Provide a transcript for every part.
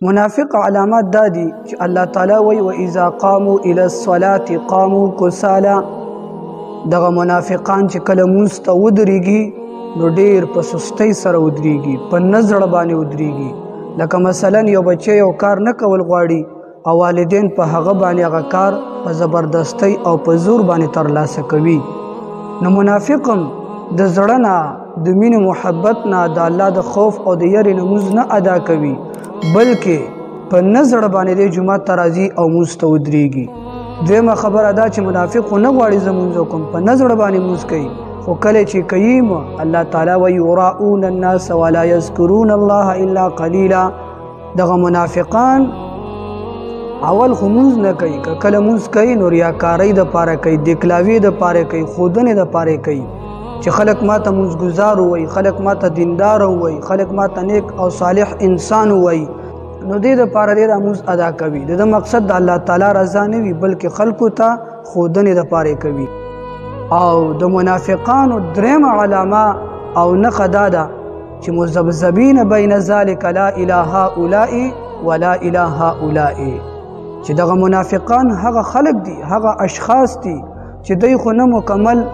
منافق علامات دا دي چې الله تعالی وی و اذا قاموا الى الصلاه قاموا كسالى. دغه منافقان چې کله مونږ ته ودرېږي نو ډېر په سستۍ سره ودرېږي، په نظر باندې ودرېږي. لکه مثلا یو بچی یو کار نه کول غواړي او والدین په هغه باندې هغه کار په زبردستی او په زور باندې ترلاسه کوي. نو منافقم د زړه نه د مینې محبت نه د الله د خوف او د یری نه مونځ نه ادا کوي، بلکې په نظر باندې د جمعه ته راځي او مونځ ته ودرېږي. دویمه خبره دا چې منافق خو نه غواړي زه مونځ وکړم، په نظر باندې مونځ کوي، خو کله چې کوي الله تعالی وایي یراؤون الناس ولا یذکرون الله الا قلیلا. دغه منافقان اول خو مونځ نه کوي، که کله مونځ کوي نو ریاکارۍ دپاره کوي، دکلاوي دپاره کوي، ښودنې دپاره کوي چې خلک ماته مونځګزار ووایي، خلک ماته دیندار ووایي، خلک ماته نیک او صالح انسان ووایي. نو دې دپاره دې دا مونځ ادا کوي. د ده مقصد د الله تعالی رضا نه وي، بلکې خلکو ته ښودنې دپاره کوي. او د منافقانو درېمه علامه او نښه دا ده چې مذبذبین بین ذلک لا اله هؤلاء ولا اله هؤلاء. چې دغه منافقان هغه خلک دي، هغه اشخاص دي چې دوی خو نه مکمل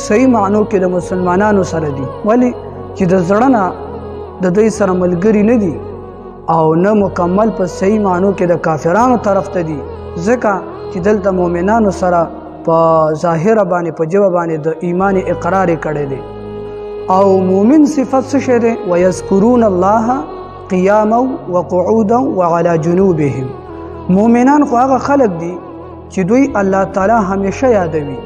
صحیح معنو کې د مسلمانانو سره دي، ولی چې د زړه نه د دوی سره ملګري نه دي او نه مکمل په صحیح معنو کې د کافرانو طرف ته دي، ځکه چې دلته مؤمنانو سره په ظاهره باندې په ژبه باندې د ایمان اقرار کړی دی. او مؤمن صفت څه شی دی؟ ویذکرون الله قیاما وقعودا وعلى جنوبهم. مؤمنان خو هغه خلک دي چې دوی الله تعالی همیشه یادوي،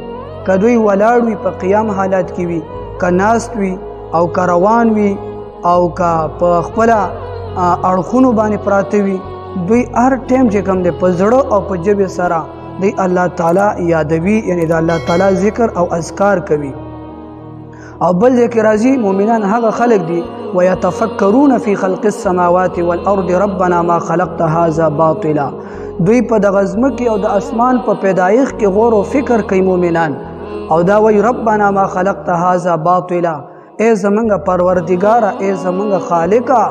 که دوی ولاړ وي په قیام حالات کې وي، که ناست وي او که روان وي او که په خپله اړخونو باندې پراته وي، دوی هر ټیم چې کوم دی په زړه او په ژبې سره دی الله تعالی یادوي، یعنی د الله تعالی ذکر او اذکار کوي. او بل ځای کې راځي مؤمنان هغه خلک دي ويتفکرون فی خلق السماوات والارض ربنا ما خلقت هذا باطلا. دوی په دغه ځمکې او د اسمان په پیدایښت کې غور او فکر کوي مؤمنان، او دا وایي ربنا ما خلقت هذا باطلا، ای زمونږ پروردګاره، ای زمونږ خالقه،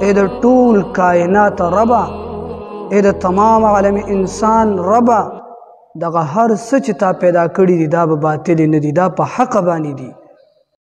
ای د ټول کائنات ربه، ای د تمام عالم انسان ربه، دغه هر څه چې تا پیدا کړي دي دا به باطل نه دي، دا په حق باندې دي.